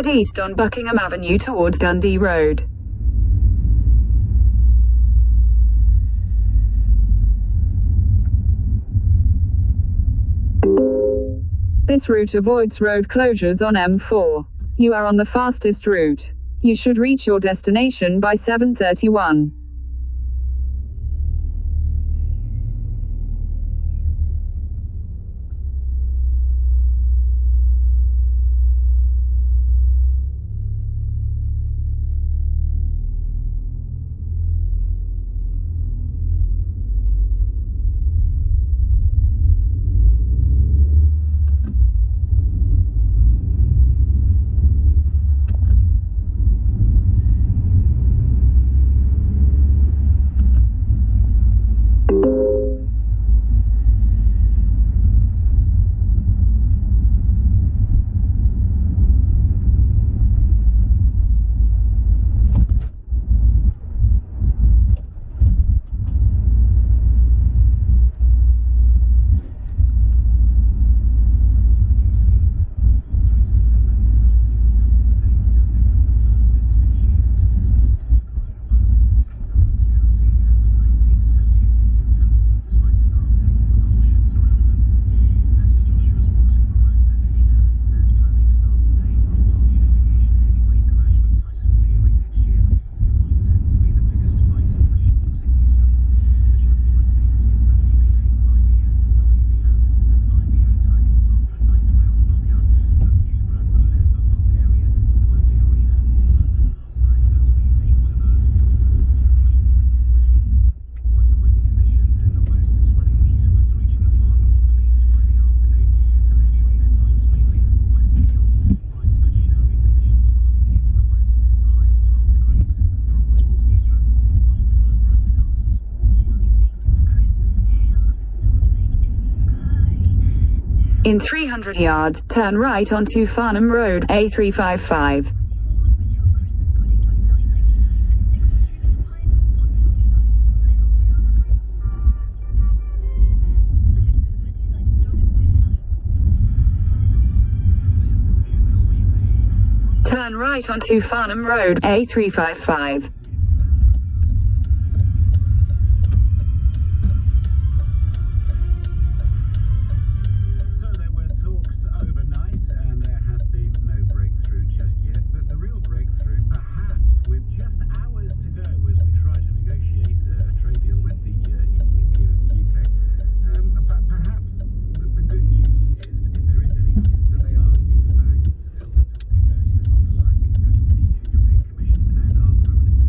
Head east on Buckingham Avenue towards Dundee Road. This route avoids road closures on M4. You are on the fastest route. You should reach your destination by 7:31. In 300 yards, turn right onto Farnham Road, A355. Turn right onto Farnham Road, A355.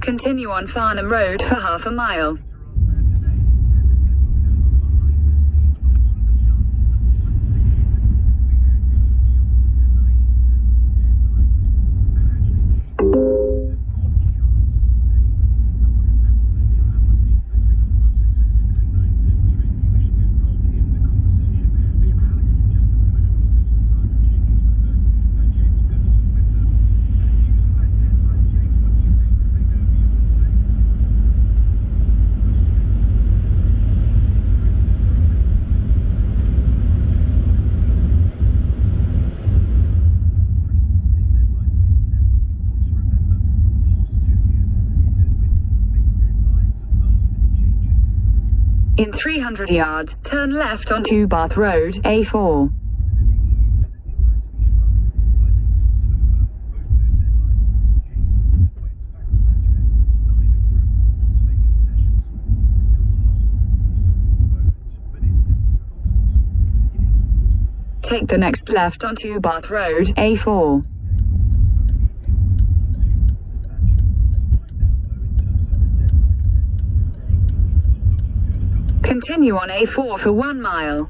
Continue on Farnham Road for half a mile. In 300 yards, turn left onto Bath Road, A4. Take the next left onto Bath Road, A4. Continue on A4 for 1 mile.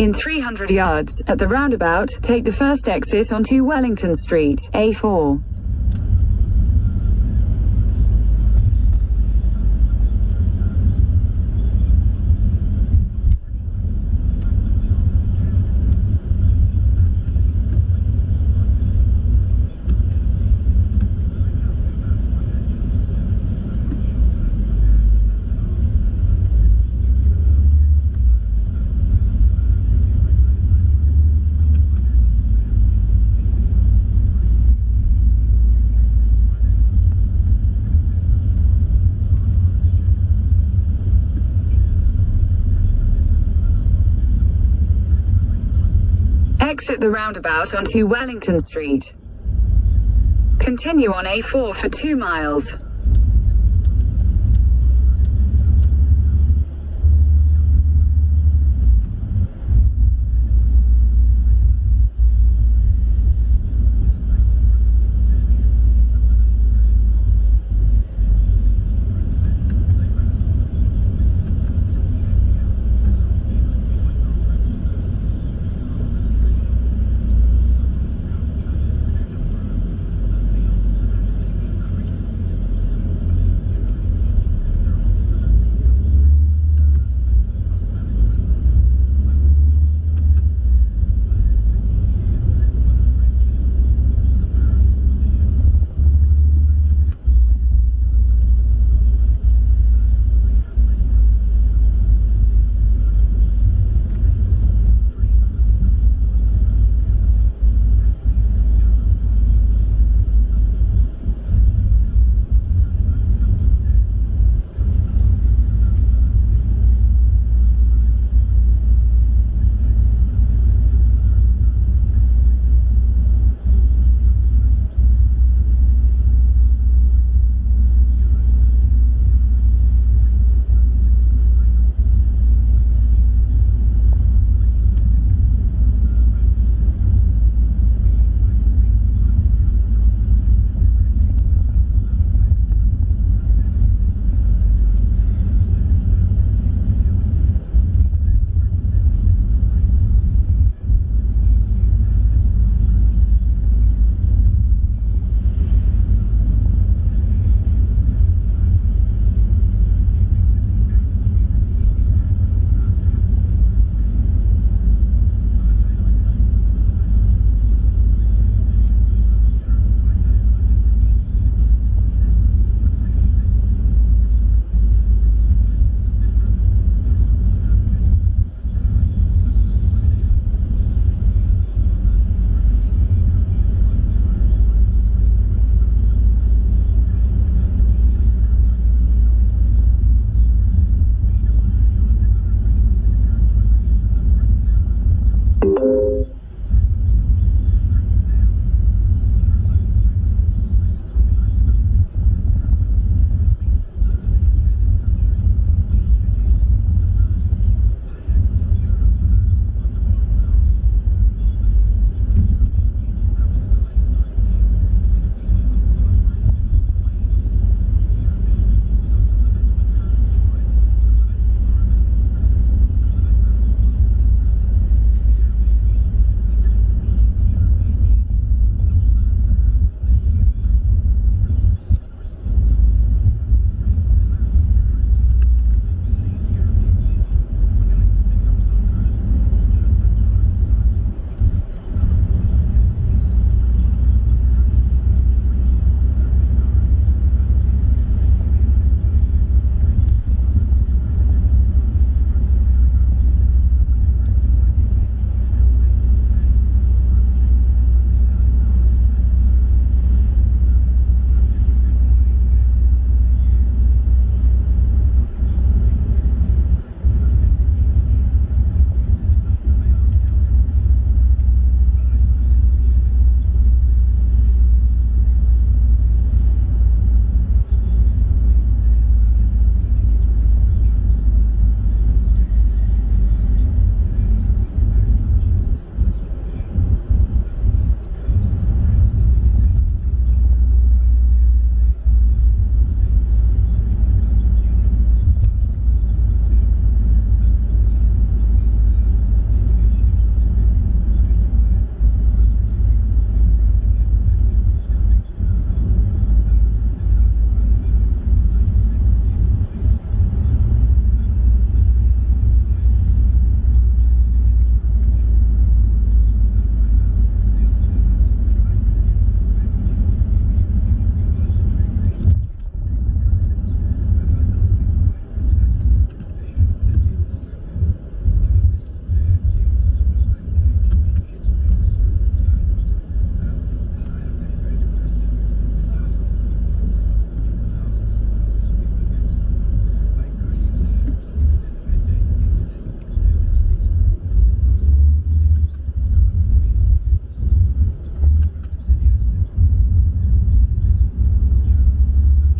In 300 yards, at the roundabout, take the first exit onto Wellington Street, A4. Exit the roundabout onto Wellington Street. Continue on A4 for 2 miles.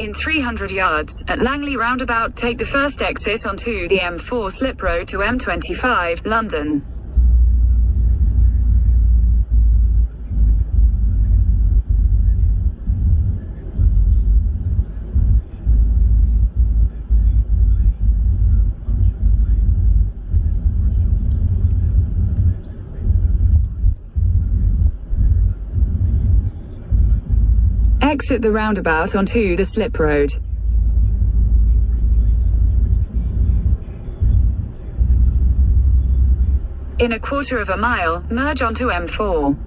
In 300 yards, at Langley roundabout, take the first exit onto the M4 slip road to M25, London. Exit the roundabout onto the slip road. In a quarter of a mile, merge onto M4.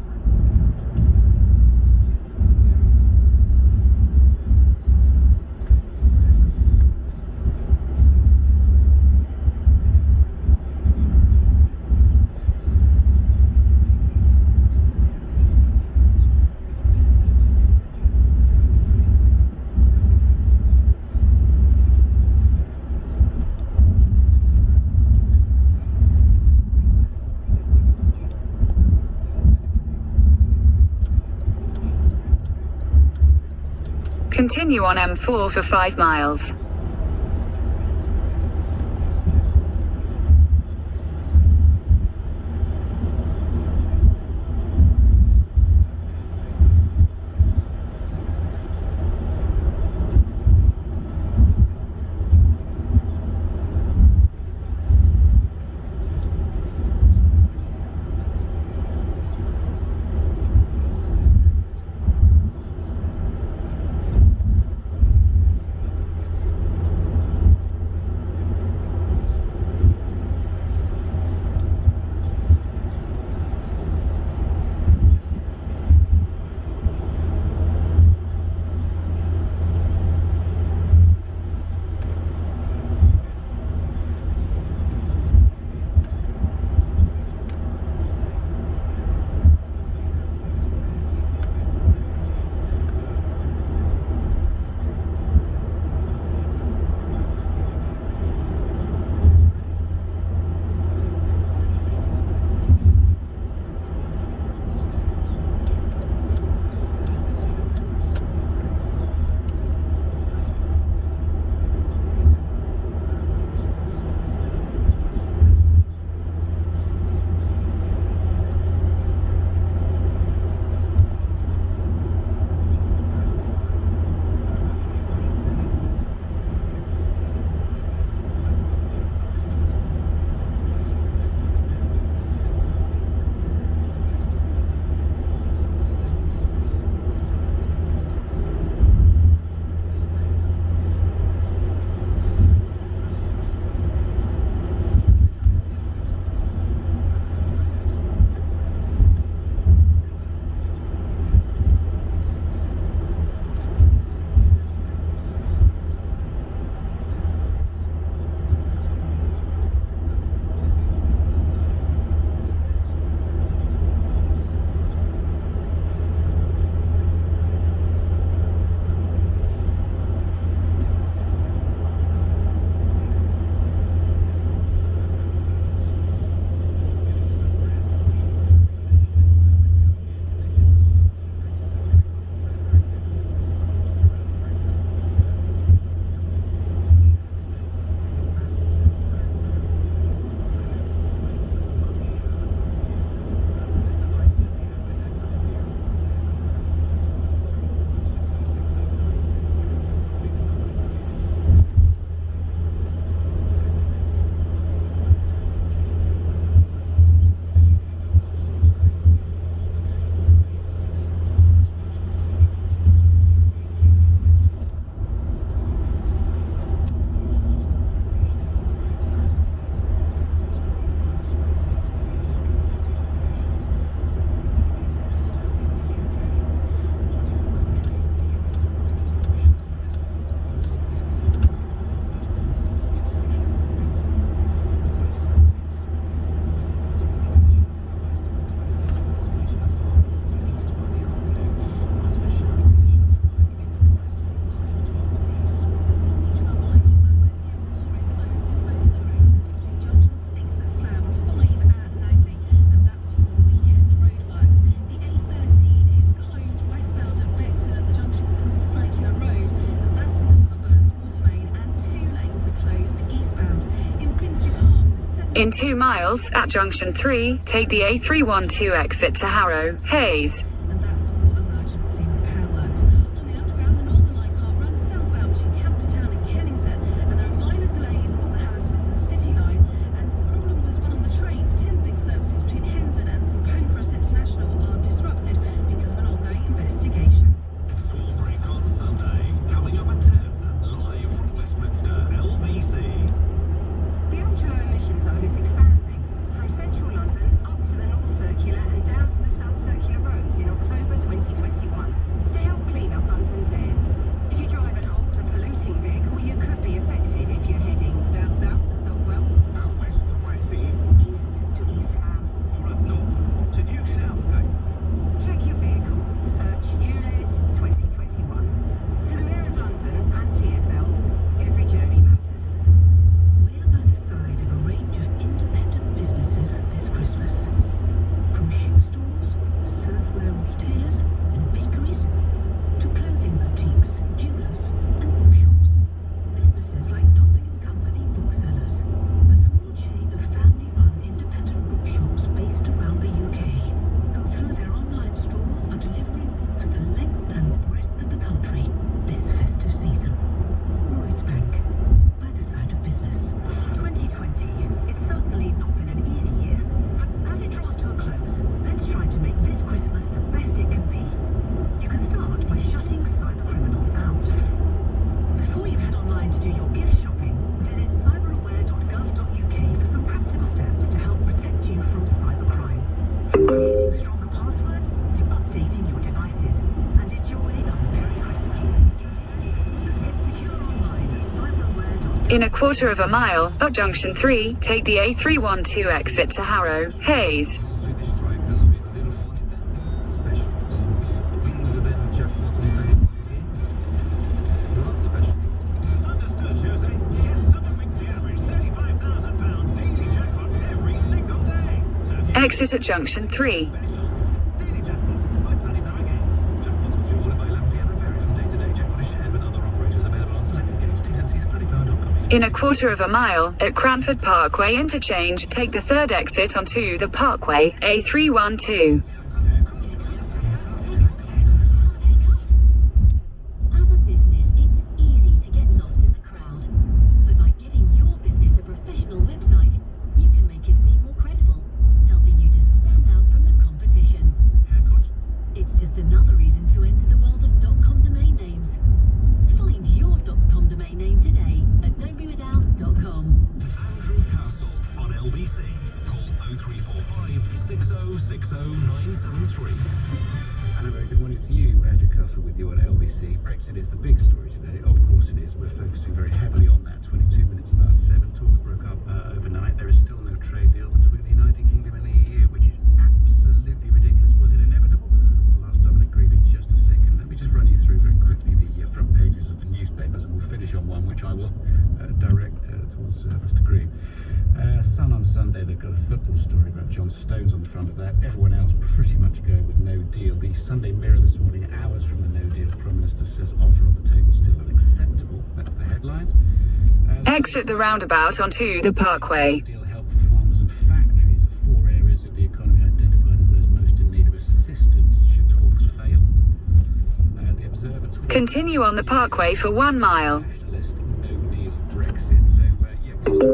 Continue on M4 for 5 miles. closed eastbound. In Finsbury Park, the 7... In 2 miles, at junction 3, take the A312 exit to Harrow, Hayes. And that's for emergency repair works. On the underground, the Northern Line car runs southbound between Camden Town and Kennington, and there are minor delays on the Hammersmith and City line, and some problems as well on the trains. Thameslink services between Hendon and St Pancras International are disrupted because of an ongoing investigation. Small break on Sunday, coming up at 10, live from Westminster, LBC. The ultra-low emission zone is expanding from central London up to the North Circular and down to the South Circular roads in October 2021 to help clean up London's air. If you drive an older polluting vehicle, you could be affected if you're heading down south to Stockwell, Out west to Whitesea, east to East Ham. or up north to New Southgate. Check your vehicle, search ULEZ 2021. To the Mayor of London and TfL, every journey matters. We're by the side of a range of independent businesses this Christmas. From shoe stores, surfwear retailers and bakeries, to clothing boutiques, jewelers and bookshops. Businesses like Topping & Company Booksellers, a small chain of family-run independent bookshops based around the UK, who through their online store are delivering books to length and breadth of the country this festive season. Lloyds Bank, by the side of business. 2020, it's certainly not been an easy year, but as it draws to a close, let's try to make this Christmas the best it can be. You can start by shutting cybercriminals out. Before you head online to do your gift shopping, visit cyberaware.gov.uk for some practical steps to help protect you from cybercrime. From creating stronger passwords to updating your devices. And enjoy a Merry Christmas. Get secure online at cyberaware.gov.uk. In a quarter of a mile, at junction 3, take the A312 exit to Harrow, Hayes. Swedish strike has been a little more intense. Special. Winning the daily jackpot on many games. Not special. Understood, Jose. Yes, someone wins the average £35,000 daily jackpot every single day. So if you Exit at junction 3. special daily jackpots by Planning Power Games. Jackpots must be ordered by 11 p.m. and vary from day to day. Jackpot is shared with other operators available on selected games. T's and C's at planningspower.com. In a quarter of a mile, at Cranford Parkway interchange, take the 3rd exit onto the Parkway, A312. As a business, it's easy to get lost in the crowd. But by giving your business a professional website, you can make it seem more credible, helping you to stand out from the competition. Haircut? It's just another reason to enter the world of .com domain names. Find your .com domain name today at don'tbewithout.com. Andrew Castle on LBC. Call 0345 6060 973. And a very good morning to you, Andrew Castle, with you on LBC. Brexit is the big story today. Of course it is. We're focusing very heavily on that. 22 minutes past 7. Talks broke up overnight. There is still no trade deal between the United Kingdom and the EU, which is absolutely ridiculous. Was it inevitable? I'll ask Dominic Grieve in just a second. Let me just run you through very quickly the front pages of the newspapers, and we'll finish on one which I will direct towards Mr. Grieve. Sun on Sunday, they've got a football story about John Stones on the front of that. Everyone else pretty much going with no deal. The Sunday Mirror this morning, hours from a no deal. Prime Minister says offer on the table still unacceptable. That's the headlines. Exit the roundabout onto the Parkway. Deal help for farmers and factories are 4 areas of the economy identified as those most in need of assistance should talks fail. The Observer talks Continue on the Parkway for 1 mile. nationalist no deal Brexit. So yeah, we used to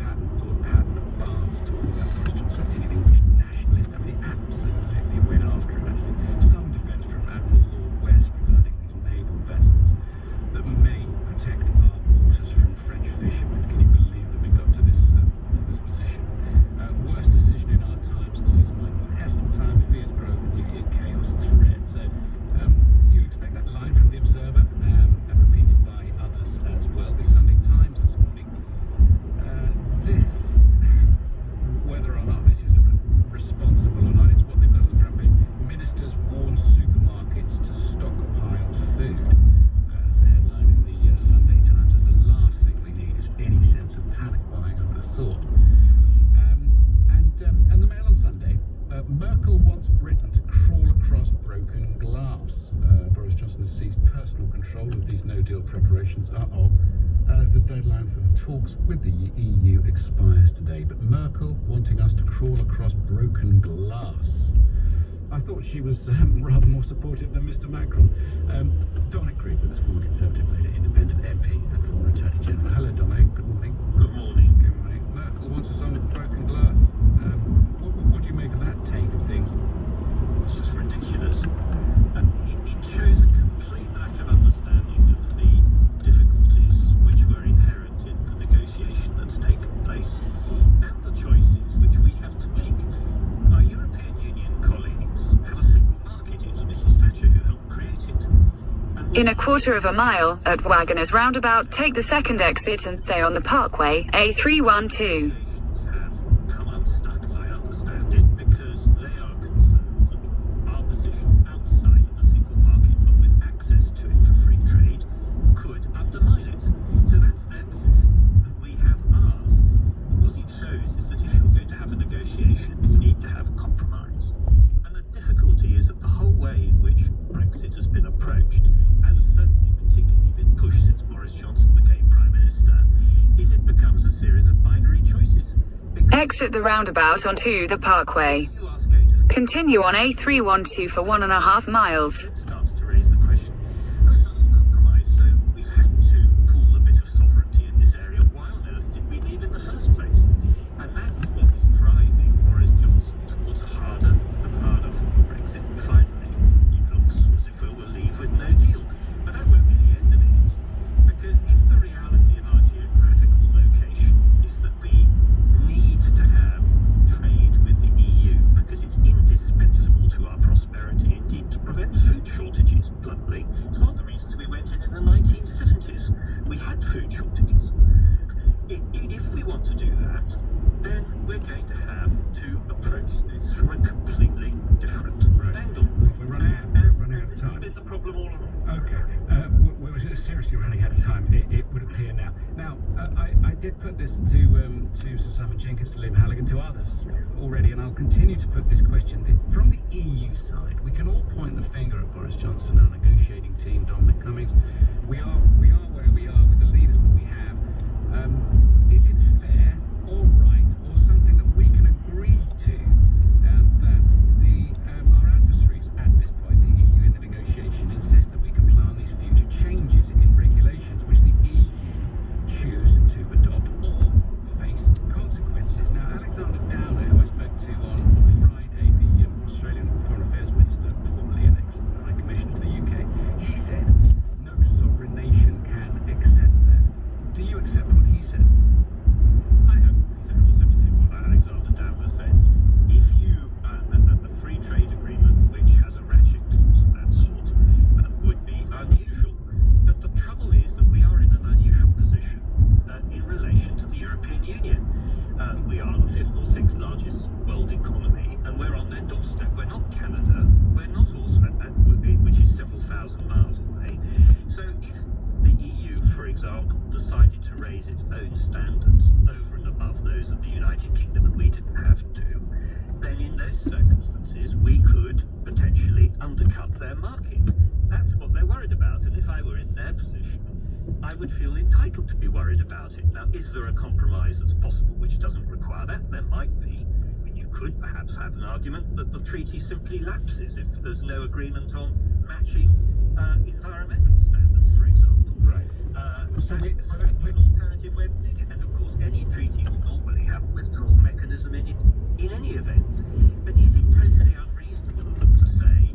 have Lord Patton at Barnes talking about questions of being an English nationalist. I mean, he absolutely went after him. Actually, some defence from Admiral Lord West regarding these naval vessels that may protect our waters from French fishermen. Can you believe that we got to this position? Worst decision in our times, says Michael Heseltine. Fears grow, the New Year chaos thread. So you expect that line from the Observer and repeated by others as well. The Sunday Times this morning talks with the EU expires today, but Merkel wanting us to crawl across broken glass. I thought she was rather more supportive than Mr. Macron. Dominic Grieve with us, former Conservative leader, independent MP and former Attorney General. Hello, Dominic. Good morning. Good morning. Good morning. Merkel wants us on with broken glass. What do you make of that take of things? It's just ridiculous. It shows a complete lack of understanding of the difficulties which were inherent in the negotiation that's taken place and the choices which we have to make. Our European Union colleagues have a single market. It was Mrs. Thatcher who helped create it. And In a quarter of a mile, at Wagoners Roundabout, take the second exit and stay on the Parkway, A312. negotiations have come unstuck, as I understand it, because they are concerned that our position outside of the single market, but with access to it for free trade, could undermine it. So that's their position, and we have ours. What it shows is that if you're going to have a negotiation, you need to have compromise. And the difficulty is that the whole way in which Brexit has been approached, and certainly particularly been pushed since Boris Johnson became Prime Minister, is it becomes a series of binary choices. Because Exit the roundabout onto the Parkway. if you are going to Continue on A312 for 1.5 miles. it starts to raise the question, so there's compromise, so we've had to pull a bit of sovereignty in this area. Why on earth did we leave in the first place? And that is what is driving Boris Johnson towards a harder and harder form of Brexit. And finally, it looks as if we will leave with no deal. But that won't be the end of it. Because if the reality of our geographical location is that we need to have trade with the EU because it's indispensable to our prosperity, indeed to prevent food shortages, bluntly. It's one of the reasons we went in the 1970s. We had food shortages. If we want to do that, then we're going to have to approach this from a completely different angle. We're running out of This has time. been the problem all along. Okay, we're seriously running out of time. It would appear now. Now, I did put this to Sir Simon Jenkins, to Liam Halligan, to others already, and I'll continue to put this question. From the EU side, we can all point the finger at Boris Johnson, our negotiating team, Dominic Cummings. We are where we are with the leaders that we have. Is it fair or right, or something that we can agree to, that our adversaries at this point, the EU in the negotiation, insist that we comply on these future changes in regulations which the EU choose to adopt or face consequences? Now, Alexander Downer, who I spoke to on Friday, the Australian Foreign Affairs Minister, formerly an ex-High Commissioner to the UK, he said no sovereign nation can accept that. Do you accept what he said? I have considerable sympathy for what Alexander Downer says. If you, a free trade agreement which has a ratchet clause of that sort, would be unusual. But the trouble is that we are in an unusual position in relation to the European Union. We are the 5th or 6th largest world economy, and we're on their doorstep. We're not Canada. We're not also, which is several thousand miles away. So if the EU, for example, decided to raise its own standards over and above those of the United Kingdom, and we didn't have to, then in those circumstances we could potentially undercut their market. That's what they're worried about, and if I were in their position, I would feel entitled to be worried about it. Now, is there a compromise that's possible which doesn't require that? There might be. You could perhaps have an argument that the treaty simply lapses if there's no agreement on matching environmental standards, for example. Right. So an alternative way of doing it. And of course, any treaty will normally have a withdrawal mechanism in it in any event. But is it totally unreasonable of them to say,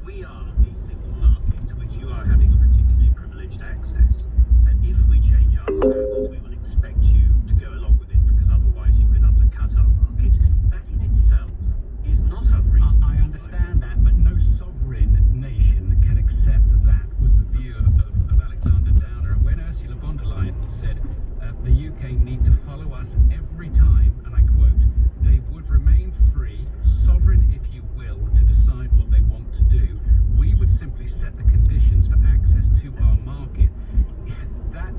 we are a single market to which you are having a particularly privileged access, and if we change our standards, we will expect you to go along with it because otherwise you could undercut our market? That in itself is not unreasonable. I understand that, but no sovereign nation can accept that, was the view of Alexander Downer. And when Ursula von der Leyen said the UK need to follow us every time, and I quote, they would remain free, sovereign if you will, to decide what they want to do. We would simply set the conditions for access to our market. That,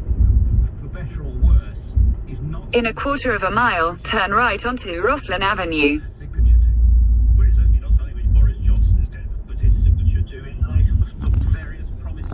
for better or worse, is not... In a quarter of a mile, turn right onto Rosslyn Avenue.